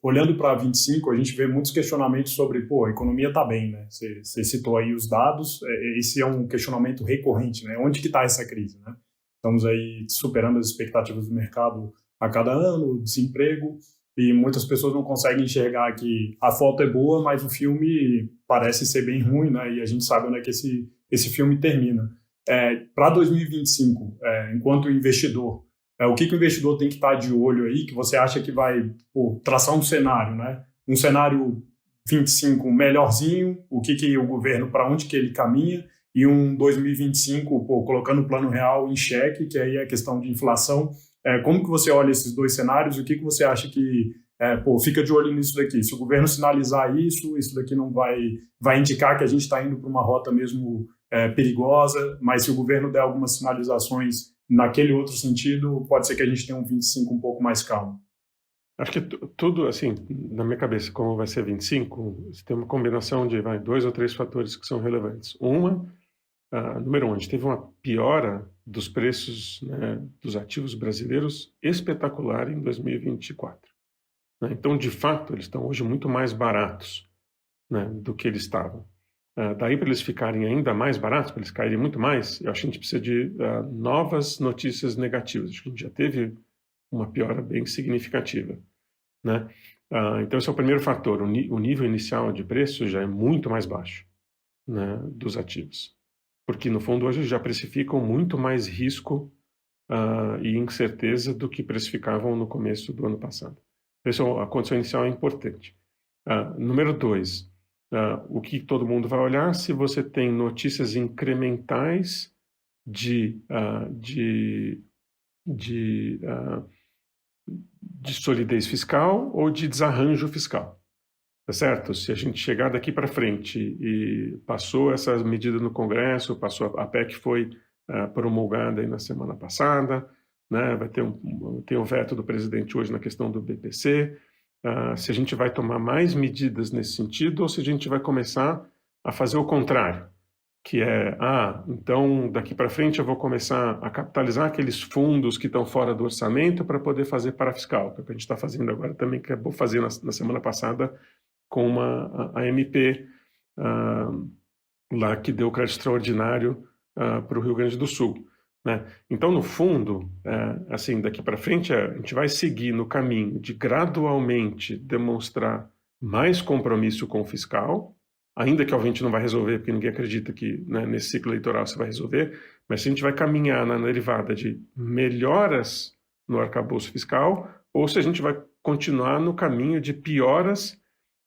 olhando para 25, a gente vê muitos questionamentos sobre, pô, a economia está bem, né? Você citou aí os dados, esse é um questionamento recorrente, né? Onde que está essa crise, né? Estamos aí superando as expectativas do mercado a cada ano, desemprego, e muitas pessoas não conseguem enxergar que a foto é boa, mas o filme parece ser bem ruim, né? E a gente sabe onde é que esse filme termina. Para 2025, enquanto investidor, o que o investidor tem que estar de olho aí, que você acha que vai traçar um cenário, né? Um cenário 25 melhorzinho, o que o governo, para onde que ele caminha, e um 2025, colocando o plano real em xeque, que aí é a questão de inflação. Como que você olha esses dois cenários? O que você acha que fica de olho nisso daqui? Se o governo sinalizar isso daqui não vai indicar que a gente está indo para uma rota mesmo perigosa, mas se o governo der algumas sinalizações naquele outro sentido, pode ser que a gente tenha um 25 um pouco mais calmo. Acho que tudo, assim, na minha cabeça, como vai ser 25, você tem uma combinação de dois ou três fatores que são relevantes. Número um, a gente teve uma piora dos preços, né, dos ativos brasileiros espetacular em 2024. Né? Então, de fato, eles estão hoje muito mais baratos, né, do que eles estavam. Daí para eles ficarem ainda mais baratos, para eles caírem muito mais, eu acho que a gente precisa de novas notícias negativas. Acho que a gente já teve uma piora bem significativa, né? Então esse é o primeiro fator. O nível inicial de preço já é muito mais baixo, né, dos ativos, porque no fundo hoje já precificam muito mais risco e incerteza do que precificavam no começo do ano passado. Essa é a condição inicial é importante. Número dois, o que todo mundo vai olhar se você tem notícias incrementais de, de solidez fiscal ou de desarranjo fiscal, tá certo? Se a gente chegar daqui para frente e passou essa medida no Congresso, a PEC foi promulgada aí na semana passada, né? Vai ter tem o veto do presidente hoje na questão do BPC, se a gente vai tomar mais medidas nesse sentido ou se a gente vai começar a fazer o contrário, que então daqui para frente eu vou começar a capitalizar aqueles fundos que estão fora do orçamento para poder fazer parafiscal, que é o que a gente está fazendo agora também, que vou fazer na semana passada com a MP lá que deu crédito extraordinário para o Rio Grande do Sul. Né? Então, no fundo, assim, daqui para frente, a gente vai seguir no caminho de gradualmente demonstrar mais compromisso com o fiscal, ainda que obviamente não vai resolver, porque ninguém acredita que, né, nesse ciclo eleitoral você vai resolver, mas se a gente vai caminhar na derivada de melhoras no arcabouço fiscal, ou se a gente vai continuar no caminho de pioras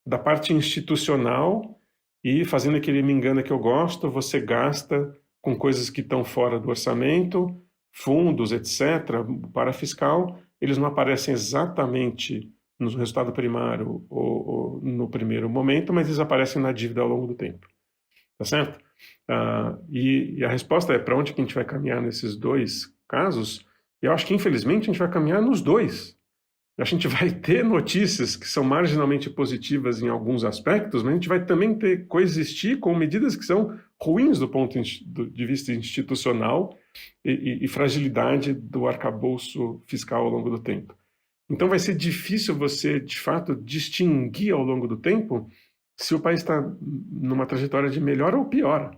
da parte institucional e fazendo aquele me engana que eu gosto, você gasta com coisas que estão fora do orçamento, fundos, etc., para fiscal, eles não aparecem exatamente no resultado primário ou no primeiro momento, mas eles aparecem na dívida ao longo do tempo. Tá certo? E a resposta é para onde que a gente vai caminhar nesses dois casos? Eu acho que, infelizmente, a gente vai caminhar nos dois. A gente vai ter notícias que são marginalmente positivas em alguns aspectos, mas a gente vai também coexistir com medidas que são ruins do ponto de vista institucional e fragilidade do arcabouço fiscal ao longo do tempo. Então vai ser difícil você, de fato, distinguir ao longo do tempo se o país está numa trajetória de melhora ou piora.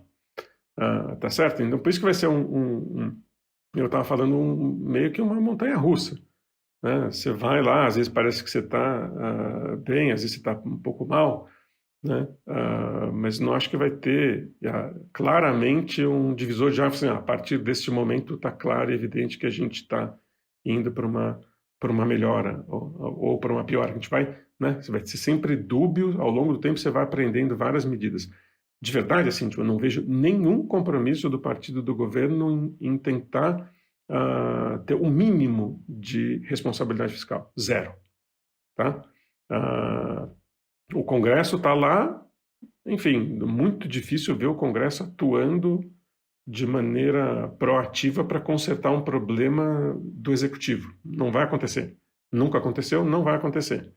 Tá certo? Então por isso que vai ser eu estava falando meio que uma montanha-russa. Né? Você vai lá, às vezes parece que você está bem, às vezes você está um pouco mal, né? Mas não acho que vai ter claramente um divisor de águas. Assim, a partir deste momento está claro e evidente que a gente está indo para uma melhora ou para uma piora. A gente vai, né? Você vai ser sempre dúbio, ao longo do tempo você vai aprendendo várias medidas. De verdade, assim, eu não vejo nenhum compromisso do partido do governo em tentar ter o mínimo de responsabilidade fiscal. Zero. Tá? O Congresso está lá, enfim, muito difícil ver o Congresso atuando de maneira proativa para consertar um problema do Executivo. Não vai acontecer. Nunca aconteceu, não vai acontecer.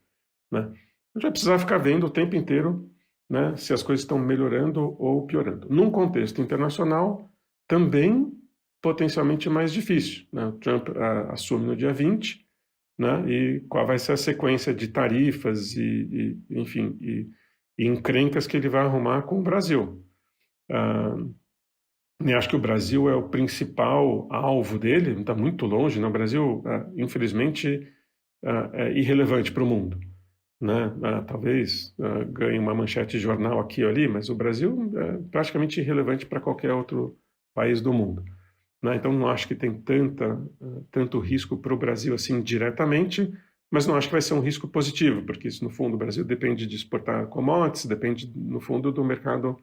Né? A gente vai precisar ficar vendo o tempo inteiro, né, se as coisas estão melhorando ou piorando. Num contexto internacional, também potencialmente mais difícil. Né? O Trump assume no dia 20, né? E qual vai ser a sequência de tarifas enfim, e encrencas que ele vai arrumar com o Brasil. Eu acho que o Brasil é o principal alvo dele, está muito longe, né? O Brasil, infelizmente, é irrelevante para o mundo, né? Talvez ganhe uma manchete de jornal aqui ou ali, mas o Brasil é praticamente irrelevante para qualquer outro país do mundo, né? Então não acho que tem tanto risco para o Brasil assim diretamente, mas não acho que vai ser um risco positivo, porque isso no fundo o Brasil depende de exportar commodities, depende no fundo do mercado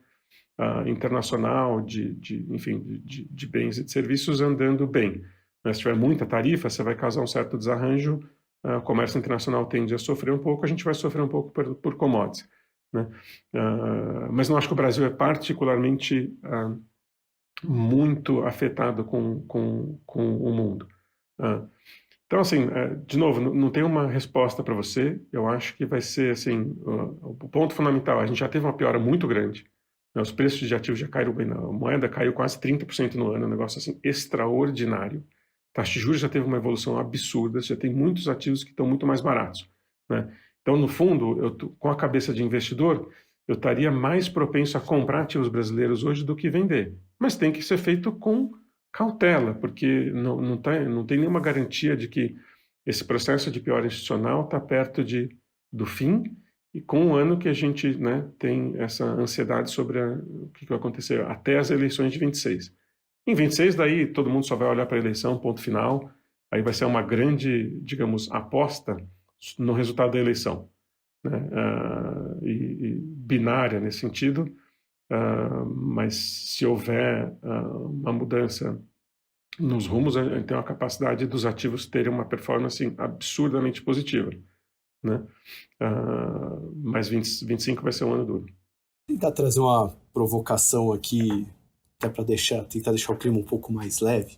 internacional enfim, de bens e de serviços andando bem. Mas se tiver muita tarifa, você vai causar um certo desarranjo, o comércio internacional tende a sofrer um pouco, a gente vai sofrer um pouco por commodities, né? Mas não acho que o Brasil é particularmente muito afetado com o mundo. Então, assim, de novo, não tem uma resposta para você. Eu acho que vai ser, assim, o ponto fundamental. A gente já teve uma piora muito grande, né? Os preços de ativos já caíram bem. A moeda caiu quase 30% no ano, um negócio, assim, extraordinário. A taxa de juros já teve uma evolução absurda, já tem muitos ativos que estão muito mais baratos, né? Então, no fundo, com a cabeça de investidor, eu estaria mais propenso a comprar ativos brasileiros hoje do que vender. Mas tem que ser feito com cautela, porque não tem nenhuma garantia de que esse processo de piora institucional está perto do fim, e com um ano que a gente, né, tem essa ansiedade sobre o que vai acontecer até as eleições de 26. Em 26, daí todo mundo só vai olhar para a eleição, ponto final, aí vai ser uma grande, digamos, aposta no resultado da eleição, né? E binária nesse sentido. Mas se houver uma mudança nos rumos, a gente tem uma capacidade dos ativos terem uma performance absurdamente positiva, né? Mas 25 vai ser um ano duro. Tentar trazer uma provocação aqui, até para tentar deixar o clima um pouco mais leve,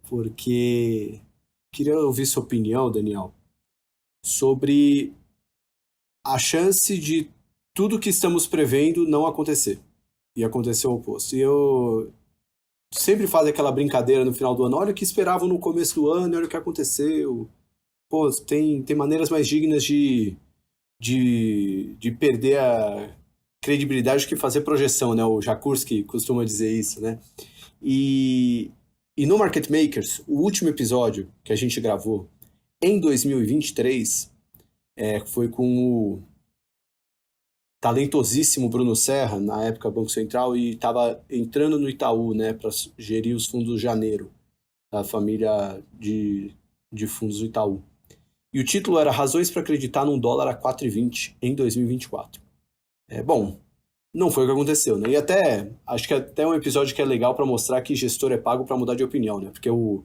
porque queria ouvir sua opinião, Daniel, sobre a chance de tudo que estamos prevendo não acontecer e acontecer o oposto. E eu sempre faço aquela brincadeira no final do ano, olha o que esperavam no começo do ano, olha o que aconteceu. Pô, tem maneiras mais dignas de perder a credibilidade do que fazer projeção, né? O Jakurski costuma dizer isso, né? E no Market Makers, o último episódio que a gente gravou em 2023 foi com o talentosíssimo Bruno Serra, na época Banco Central, e estava entrando no Itaú, né, para gerir os fundos Janeiro, da família de fundos do Itaú. E o título era Razões para acreditar num dólar a 4,20 em 2024. Bom, não foi o que aconteceu, né? E acho que até um episódio que é legal para mostrar que gestor é pago para mudar de opinião, né? Porque o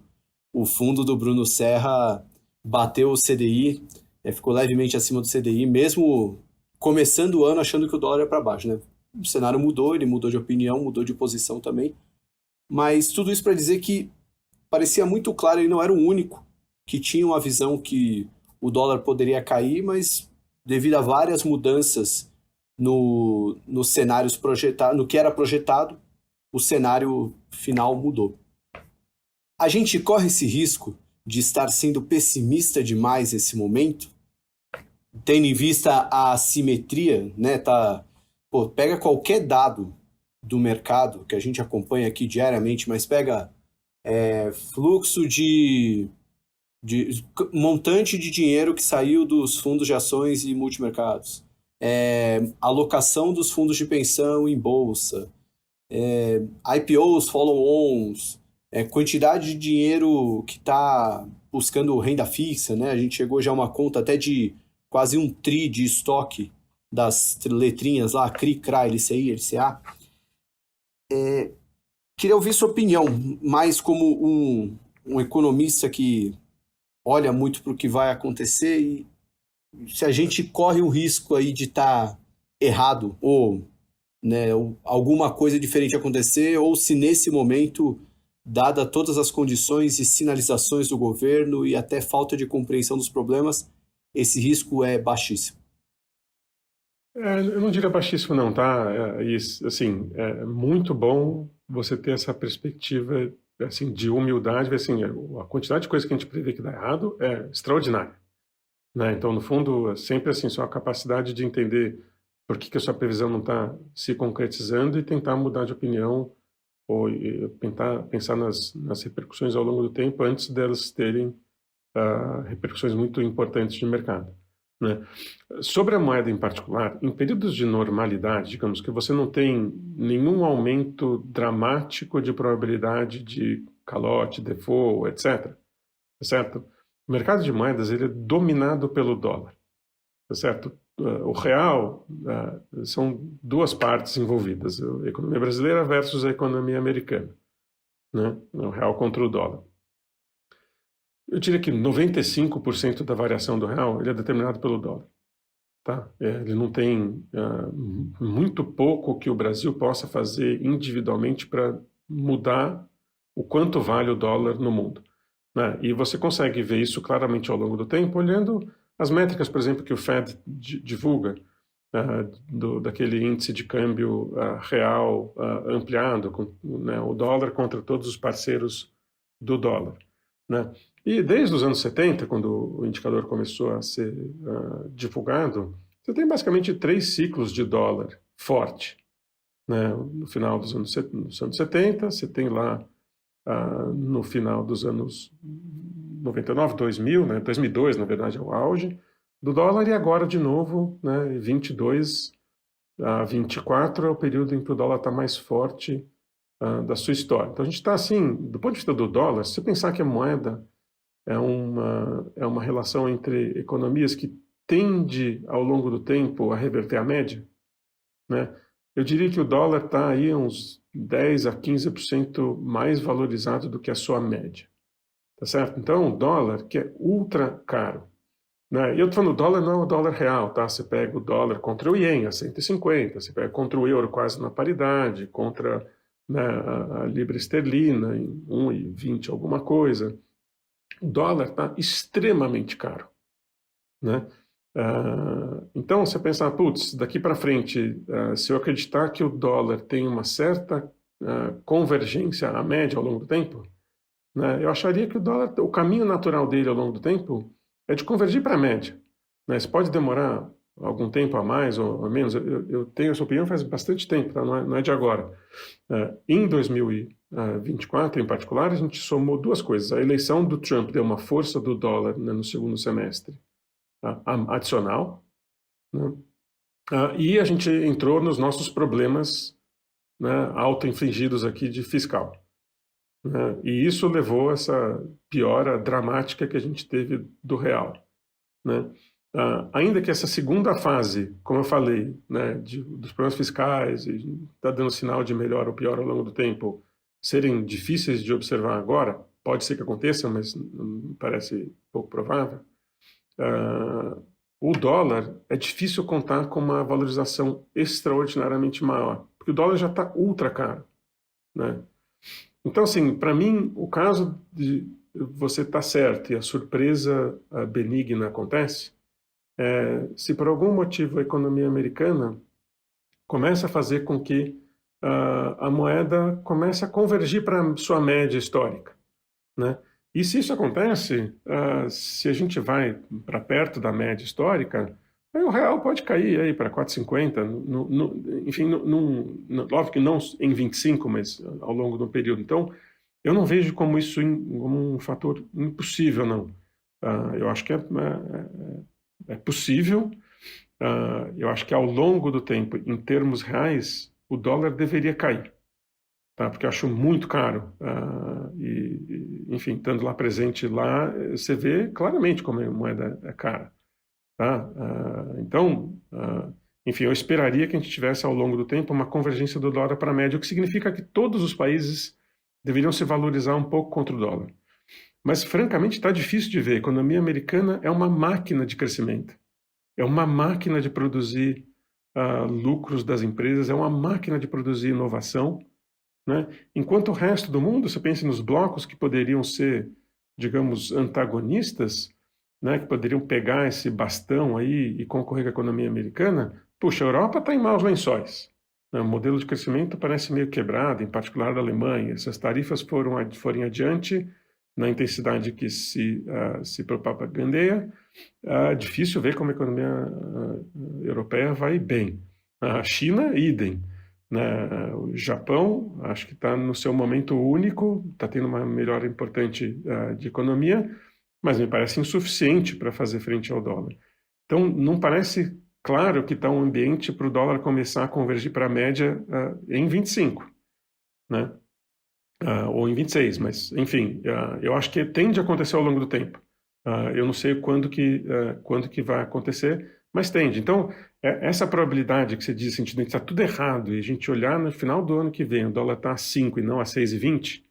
fundo do Bruno Serra bateu o CDI, ficou levemente acima do CDI, mesmo começando o ano achando que o dólar ia para baixo, né? O cenário mudou, ele mudou de opinião, mudou de posição também, mas tudo isso para dizer que parecia muito claro, ele não era o único que tinha uma visão que o dólar poderia cair, mas devido a várias mudanças nos cenários projetados, no que era projetado, o cenário final mudou. A gente corre esse risco de estar sendo pessimista demais nesse momento, tendo em vista a assimetria, né? Pega qualquer dado do mercado que a gente acompanha aqui diariamente, mas pega fluxo de montante de dinheiro que saiu dos fundos de ações e multimercados, alocação dos fundos de pensão em bolsa, IPOs, follow-ons, quantidade de dinheiro que está buscando renda fixa, né? A gente chegou já a uma conta até de quase 1 tri de estoque das letrinhas lá, CRI, CRA, LCI, LCA. Queria ouvir sua opinião, mais como um economista que olha muito para o que vai acontecer e se a gente corre o risco aí de estar errado ou, né, alguma coisa diferente acontecer, ou se nesse momento, dada todas as condições e sinalizações do governo e até falta de compreensão dos problemas, esse risco é baixíssimo. Eu não diria baixíssimo não, tá? Assim, é muito bom você ter essa perspectiva assim, de humildade, assim, a quantidade de coisas que a gente prevê que dá errado é extraordinária, né? Então, no fundo, é sempre assim, só a capacidade de entender por que a sua previsão não está se concretizando e tentar mudar de opinião ou tentar pensar nas repercussões ao longo do tempo antes delas terem repercussões muito importantes de mercado, né? Sobre a moeda em particular, em períodos de normalidade, digamos que você não tem nenhum aumento dramático de probabilidade de calote, default, etc., tá certo? O mercado de moedas ele é dominado pelo dólar, tá certo? O real são duas partes envolvidas, a economia brasileira versus a economia americana, né? O real contra o dólar. Eu diria que 95% da variação do real ele é determinado pelo dólar. Tá? Ele não tem muito pouco que o Brasil possa fazer individualmente para mudar o quanto vale o dólar no mundo, né? E você consegue ver isso claramente ao longo do tempo, olhando as métricas, por exemplo, que o Fed divulga, daquele índice de câmbio real ampliado, com, né, o dólar contra todos os parceiros do dólar, né? E desde os anos 70, quando o indicador começou a ser divulgado, você tem basicamente 3 ciclos de dólar forte, né? No final dos anos 70, você tem lá no final dos anos 99, 2000, né? 2002, na verdade, é o auge do dólar, e agora de novo, né? 22 a 24 é o período em que o dólar está mais forte da sua história. Então a gente está assim, do ponto de vista do dólar, se você pensar que a moeda é uma relação entre economias que tende, ao longo do tempo, a reverter a média, né? Eu diria que o dólar está aí uns 10 a 15% mais valorizado do que a sua média, tá certo? Então, o dólar, que é ultra caro, né? E eu estou falando, o dólar não é o dólar real, tá? Você pega o dólar contra o iene a 150, você pega contra o euro quase na paridade, contra, né, a libra esterlina em 1,20 alguma coisa. O dólar está extremamente caro, né? Então, você pensar, putz, daqui para frente, se eu acreditar que o dólar tem uma certa convergência à média ao longo do tempo, né, eu acharia que o dólar, o caminho natural dele ao longo do tempo é de convergir para a média, né? Isso pode demorar algum tempo a mais ou a menos. Eu tenho essa opinião faz bastante tempo, tá? Não é de agora. Em 2024, em particular, a gente somou 2 coisas. A eleição do Trump deu uma força do dólar, né, no segundo semestre adicional, né? E a gente entrou nos nossos problemas, né, auto-infligidos aqui de fiscal, né? E isso levou a essa piora dramática que a gente teve do real, né? Ainda que essa segunda fase, como eu falei, né, dos problemas fiscais, e está dando sinal de melhor ou pior ao longo do tempo, serem difíceis de observar agora, pode ser que aconteça, mas me parece pouco provável. O dólar é difícil contar com uma valorização extraordinariamente maior, porque o dólar já está ultra caro, né? Então, assim, para mim, o caso de você estar certo e a surpresa benigna acontece, se por algum motivo a economia americana começa a fazer com que a moeda comece a convergir para a sua média histórica, né? E se isso acontece, se a gente vai para perto da média histórica, aí o real pode cair aí para 4,50, enfim, óbvio que não em 25, mas ao longo do período. Então, eu não vejo como isso como um fator impossível, não. Eu acho que é possível. Eu acho que ao longo do tempo, em termos reais, o dólar deveria cair, tá? Porque eu acho muito caro. Enfim, estando lá presente lá, você vê claramente como a moeda é cara, tá? Então, enfim, eu esperaria que a gente tivesse ao longo do tempo uma convergência do dólar para a média, o que significa que todos os países deveriam se valorizar um pouco contra o dólar. Mas, francamente, está difícil de ver. A economia americana é uma máquina de crescimento. É uma máquina de produzir lucros das empresas, é uma máquina de produzir inovação, né? Enquanto o resto do mundo, você pensa nos blocos que poderiam ser, digamos, antagonistas, né, que poderiam pegar esse bastão aí e concorrer com a economia americana, puxa, a Europa está em maus lençóis, O modelo de crescimento parece meio quebrado, em particular da Alemanha. Se as tarifas forem adiante na intensidade que se propagandeia, difícil ver como a economia europeia vai bem. A China, idem. Né? O Japão, acho que está no seu momento único, está tendo uma melhora importante de economia, mas me parece insuficiente para fazer frente ao dólar. Então, não parece claro que está um ambiente para o dólar começar a convergir para a média em 25, né? Ou em 26, mas, enfim, eu acho que tende a acontecer ao longo do tempo. Eu não sei quando que vai acontecer, mas tende. Então, essa probabilidade que você diz, sentido que está tudo errado, e a gente olhar no final do ano que vem, o dólar está a 5 e não a 6,20,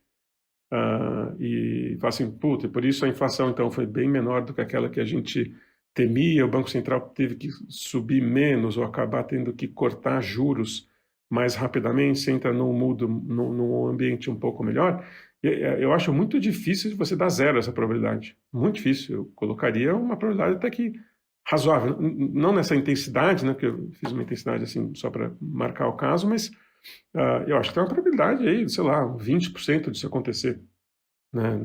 e falar assim, puta, por isso a inflação, então, foi bem menor do que aquela que a gente temia, o Banco Central teve que subir menos ou acabar tendo que cortar juros mais rapidamente, você entra num ambiente um pouco melhor. Eu acho muito difícil de você dar zero essa probabilidade. Muito difícil. Eu colocaria uma probabilidade até que razoável. Não nessa intensidade, né, porque eu fiz uma intensidade assim só para marcar o caso, mas eu acho que tem uma probabilidade aí, sei lá, 20% disso acontecer. Né,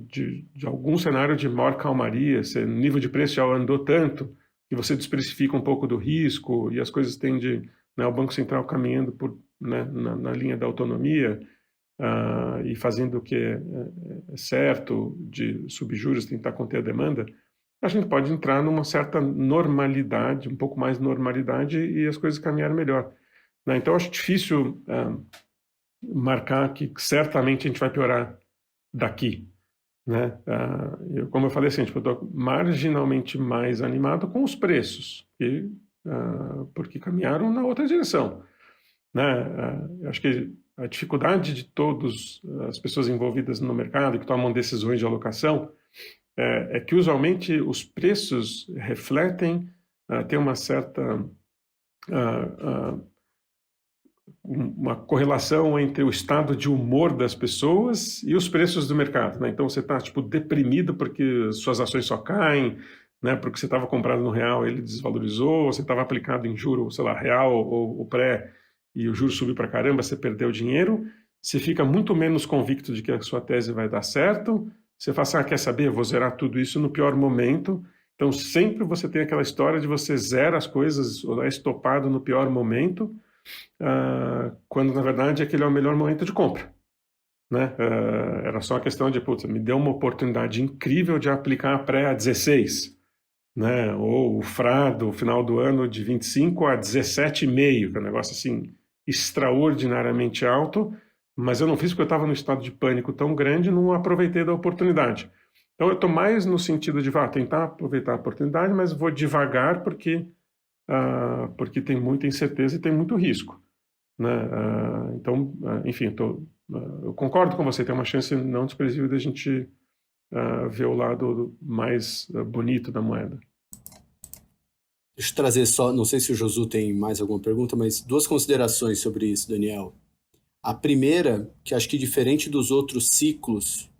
de algum cenário de maior calmaria, se o nível de preço já andou tanto que você desprecifica um pouco do risco e as coisas tendem, né, o Banco Central caminhando né, na linha da autonomia e fazendo o que é certo de subjuros, tentar conter a demanda, a gente pode entrar numa certa normalidade, um pouco mais normalidade e as coisas caminharem melhor. Né? Então, eu acho difícil marcar que certamente a gente vai piorar daqui. Né? Como eu falei assim, tipo, eu estou marginalmente mais animado com os preços, porque caminharam na outra direção. Né? Eu acho que a dificuldade de todas as pessoas envolvidas no mercado que tomam decisões de alocação é que usualmente os preços refletem, tem uma certa uma correlação entre o estado de humor das pessoas e os preços do mercado, né? Então você está tipo deprimido porque suas ações só caem, né? Porque você estava comprado no real, ele desvalorizou, você estava aplicado em juro, sei lá, real ou pré, e o juro subiu para caramba, você perdeu dinheiro, você fica muito menos convicto de que a sua tese vai dar certo, você fala assim, quer saber, eu vou zerar tudo isso no pior momento. Então sempre você tem aquela história de você zera as coisas, ou é estopado no pior momento, quando na verdade aquele é o melhor momento de compra. Né? Era só a questão de, putz, me deu uma oportunidade incrível de aplicar a pré a 16, né? Ou o FRA do final do ano de 25 a 17,5, que é um negócio assim extraordinariamente alto, mas eu não fiz porque eu estava num estado de pânico tão grande, não aproveitei da oportunidade. Então eu estou mais no sentido de tentar aproveitar a oportunidade, mas vou devagar porque tem muita incerteza e tem muito risco. Né? Então, enfim, eu concordo com você, tem uma chance não desprezível de a gente ver o lado mais bonito da moeda. Deixa eu trazer só, não sei se o Josu tem mais alguma pergunta, mas 2 considerações sobre isso, Daniel. A primeira, que acho que diferente dos outros ciclos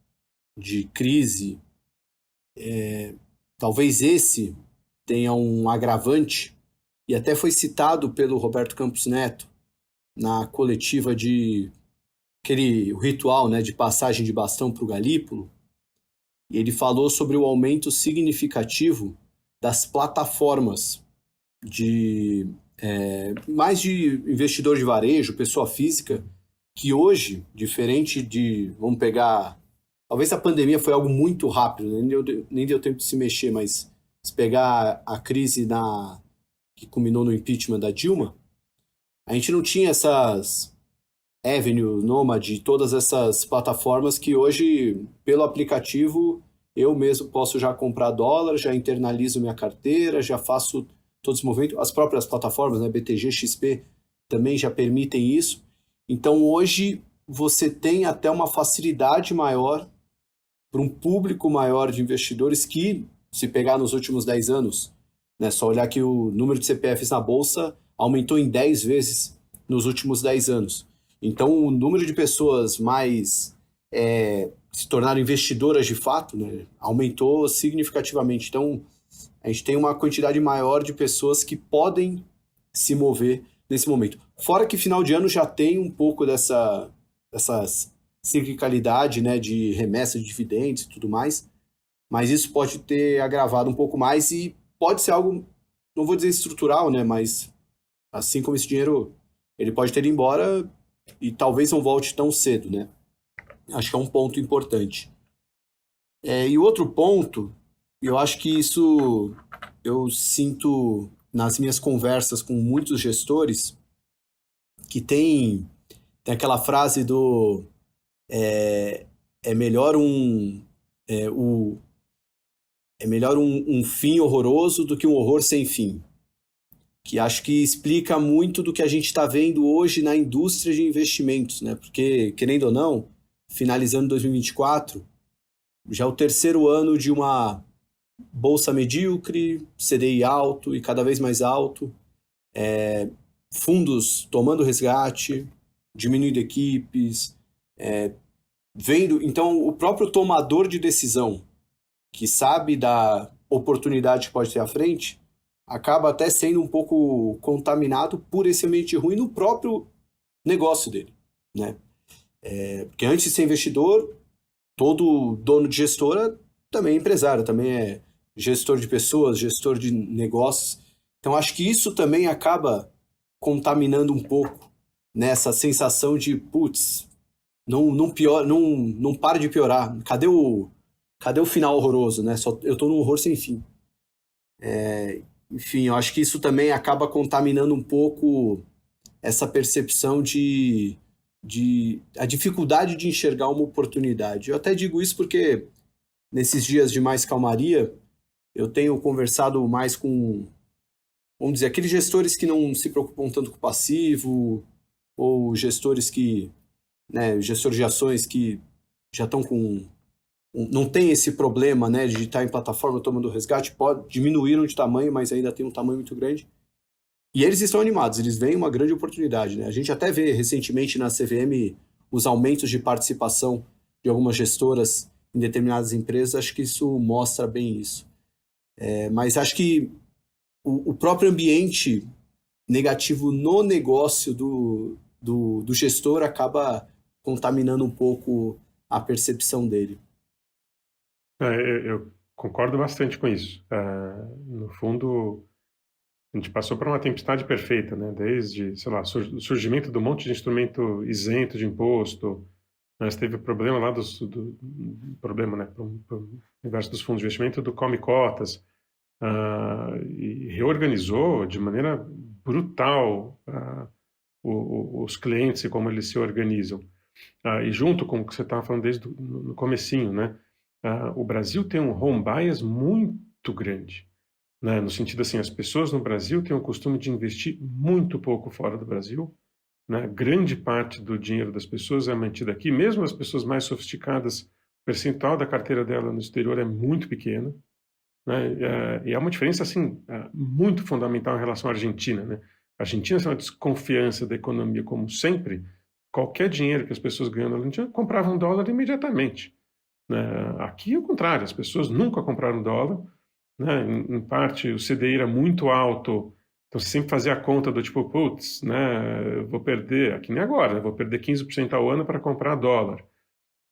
de crise, talvez esse tenha um agravante, e até foi citado pelo Roberto Campos Neto na coletiva o ritual, né, de passagem de bastão para o Galípolo. E ele falou sobre o aumento significativo das plataformas mais de investidor de varejo, pessoa física, que hoje, diferente vamos pegar, talvez a pandemia foi algo muito rápido, nem deu tempo de se mexer, mas se pegar a crise que culminou no impeachment da Dilma, a gente não tinha essas Avenue, Nomad, todas essas plataformas que hoje, pelo aplicativo, eu mesmo posso já comprar dólar, já internalizo minha carteira, já faço todos os movimentos. As próprias plataformas, né, BTG, XP, também já permitem isso. Então, hoje, você tem até uma facilidade maior para um público maior de investidores que, se pegar nos últimos 10 anos, né, só olhar que o número de CPFs na Bolsa aumentou em 10 vezes nos últimos 10 anos. Então, o número de pessoas mais se tornaram investidoras de fato, né, aumentou significativamente. Então, a gente tem uma quantidade maior de pessoas que podem se mover nesse momento. Fora que final de ano já tem um pouco dessa ciclicalidade, né, de remessa de dividendos e tudo mais, mas isso pode ter agravado um pouco mais e pode ser algo, não vou dizer estrutural, né, mas assim como esse dinheiro, ele pode ter ido embora e talvez não volte tão cedo, né? Acho que é um ponto importante. E outro ponto, eu acho que isso eu sinto nas minhas conversas com muitos gestores, que tem aquela frase do é melhor um fim horroroso do que um horror sem fim, que acho que explica muito do que a gente está vendo hoje na indústria de investimentos, né? Porque, querendo ou não, finalizando 2024, já é o terceiro ano de uma bolsa medíocre, CDI alto e cada vez mais alto, fundos tomando resgate, diminuindo equipes, vendo. Então, o próprio tomador de decisão, que sabe da oportunidade que pode ter à frente, acaba até sendo um pouco contaminado por esse ambiente ruim no próprio negócio dele, né? Porque antes de ser investidor, todo dono de gestora também é empresário, também é gestor de pessoas, gestor de negócios. Então, acho que isso também acaba contaminando um pouco nessa sensação de, putz, não para de piorar. Cadê o final horroroso, né? Eu tô num horror sem fim. Enfim, eu acho que isso também acaba contaminando um pouco essa percepção de a dificuldade de enxergar uma oportunidade. Eu até digo isso porque nesses dias de mais calmaria, eu tenho conversado mais com, vamos dizer, aqueles gestores que não se preocupam tanto com o passivo, ou gestores gestores de ações que já estão não tem esse problema, né, de estar em plataforma tomando resgate, diminuíram de tamanho, mas ainda tem um tamanho muito grande. E eles estão animados, eles veem uma grande oportunidade, né? A gente até vê recentemente na CVM os aumentos de participação de algumas gestoras em determinadas empresas, acho que isso mostra bem isso. Mas acho que o próprio ambiente negativo no negócio do gestor acaba contaminando um pouco a percepção dele. Eu concordo bastante com isso. No fundo, a gente passou por uma tempestade perfeita, né? Desde, sei lá, o surgimento de um monte de instrumento isento de imposto. Nós teve o problema lá problema, né, para o universo dos fundos de investimento do come cotas, e reorganizou de maneira brutal os clientes e como eles se organizam. E junto com o que você estava falando desde no comecinho, né? O Brasil tem um home bias muito grande, né? No sentido assim, as pessoas no Brasil têm o costume de investir muito pouco fora do Brasil, né? Grande parte do dinheiro das pessoas é mantido aqui, mesmo as pessoas mais sofisticadas, o percentual da carteira dela no exterior é muito pequeno, né? E há uma diferença assim muito fundamental em relação à Argentina, né? A Argentina tem uma desconfiança da economia como sempre. Qualquer dinheiro que as pessoas ganham na Argentina compravam dólar imediatamente. Aqui é o contrário, as pessoas nunca compraram dólar, né? Em parte o CDI era muito alto, então você sempre fazia a conta do tipo, putz, né, vou perder, aqui nem agora, né, vou perder 15% ao ano para comprar dólar,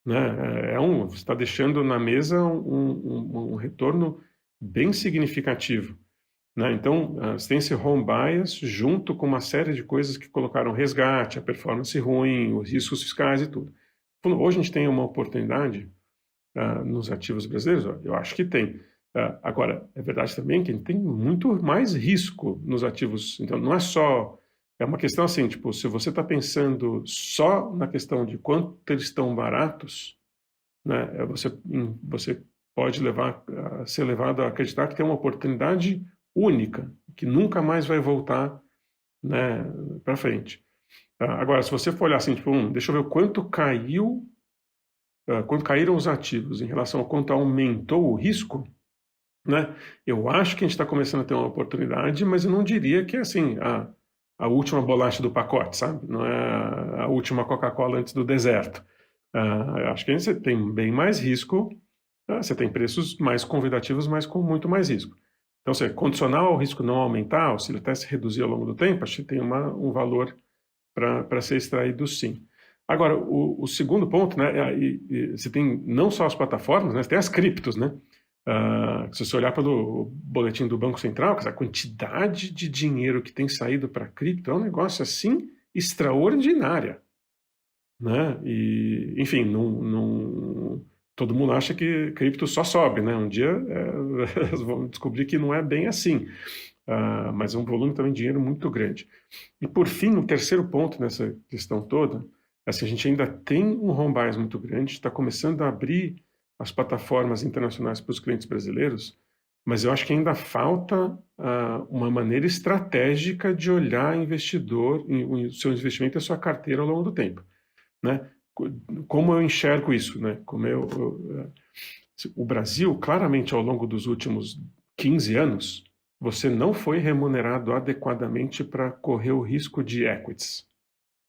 né? Você está deixando na mesa um retorno bem significativo, né? Então você tem esse home bias junto com uma série de coisas que colocaram resgate, a performance ruim, os riscos fiscais e tudo. Hoje a gente tem uma oportunidade nos ativos brasileiros? Eu acho que tem. Agora, é verdade também que a gente tem muito mais risco nos ativos. Então, não é só... É uma questão assim, tipo, se você está pensando só na questão de quanto eles estão baratos, né, você pode ser levado a acreditar que tem uma oportunidade única, que nunca mais vai voltar, né, para frente. Agora, se você for olhar assim, tipo, deixa eu ver quanto caíram os ativos em relação a quanto aumentou o risco, né? Eu acho que a gente está começando a ter uma oportunidade, mas eu não diria que é assim, a última bolacha do pacote, sabe? Não é a última Coca-Cola antes do deserto. Eu acho que você tem bem mais risco, você tem preços mais convidativos, mas com muito mais risco. Então, se condicionar ao risco não aumentar, ou se ele até se reduzir ao longo do tempo, acho que tem um valor para ser extraído sim. Agora, o segundo ponto, né, você tem não só as plataformas, né, você tem as criptos, né? Se você olhar pelo boletim do Banco Central, a quantidade de dinheiro que tem saído para cripto é um negócio assim extraordinária, né? E, enfim, todo mundo acha que cripto só sobe, né? Um dia vão descobrir que não é bem assim, mas é um volume também de dinheiro muito grande. E por fim, o terceiro ponto nessa questão toda, assim, a gente ainda tem um home bias muito grande, está começando a abrir as plataformas internacionais para os clientes brasileiros, mas eu acho que ainda falta uma maneira estratégica de olhar investidor, o seu investimento e a sua carteira ao longo do tempo, né? Como eu enxergo isso, né? O Brasil, claramente, ao longo dos últimos 15 anos, você não foi remunerado adequadamente para correr o risco de equities.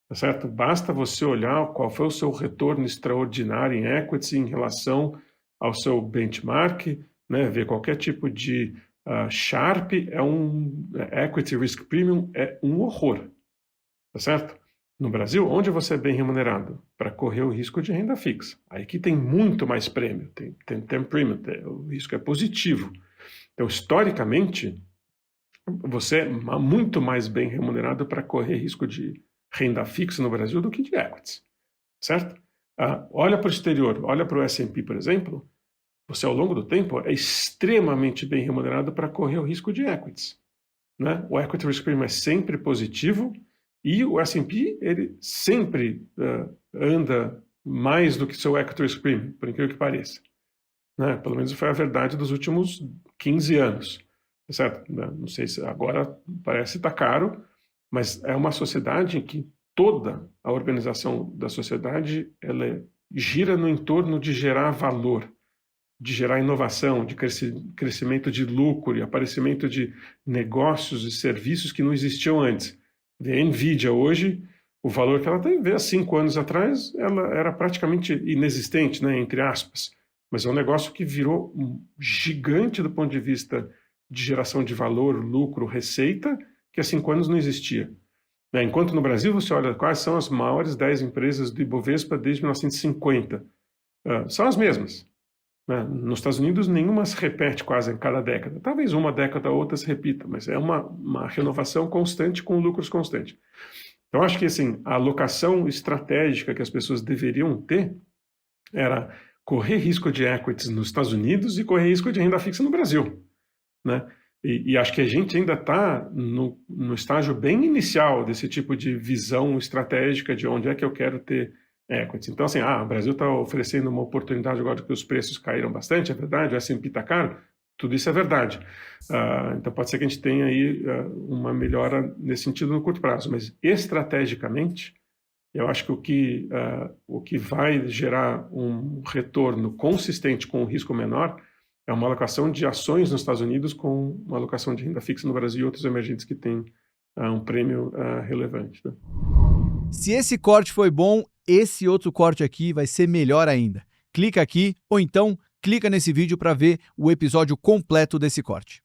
Tá certo? Basta você olhar qual foi o seu retorno extraordinário em equities em relação ao seu benchmark, né? Ver qualquer tipo de Sharpe, equity risk premium é um horror. Tá certo? No Brasil, onde você é bem remunerado? Para correr o risco de renda fixa. Aí que tem muito mais prêmio, tem prêmio, o risco é positivo. Então, historicamente, você é muito mais bem remunerado para correr risco de renda fixa no Brasil do que de equities, certo? Olha para o exterior, olha para o S&P, por exemplo, você ao longo do tempo é extremamente bem remunerado para correr o risco de equities, né? O equity risk premium é sempre positivo e o S&P ele sempre anda mais do que seu equity risk premium, por incrível que pareça, né? Pelo menos foi a verdade dos últimos 15 anos, certo? Não sei se agora parece estar caro, mas é uma sociedade em que toda a organização da sociedade ela gira no entorno de gerar valor, de gerar inovação, de crescimento de lucro e aparecimento de negócios e serviços que não existiam antes. A Nvidia hoje, o valor que ela tem, há 5 anos atrás, ela era praticamente inexistente, né, entre aspas, mas é um negócio que virou gigante do ponto de vista de geração de valor, lucro, receita, que há 5 anos não existia. Enquanto no Brasil você olha quais são as maiores 10 empresas do Ibovespa desde 1950. São as mesmas. Nos Estados Unidos nenhuma se repete quase em cada década. Talvez uma década ou outra se repita, mas é uma renovação constante com lucros constantes. Então acho que assim, a alocação estratégica que as pessoas deveriam ter era correr risco de equities nos Estados Unidos e correr risco de renda fixa no Brasil, né? E acho que a gente ainda está no estágio bem inicial desse tipo de visão estratégica de onde é que eu quero ter equities. Então, assim, o Brasil está oferecendo uma oportunidade agora que os preços caíram bastante, é verdade, o S&P está caro, tudo isso é verdade. Então, pode ser que a gente tenha aí uma melhora nesse sentido no curto prazo, mas estrategicamente, eu acho que o que vai gerar um retorno consistente com um risco menor é uma alocação de ações nos Estados Unidos com uma alocação de renda fixa no Brasil e outros emergentes que têm um prêmio relevante, né? Se esse corte foi bom, esse outro corte aqui vai ser melhor ainda. Clica aqui ou então clica nesse vídeo para ver o episódio completo desse corte.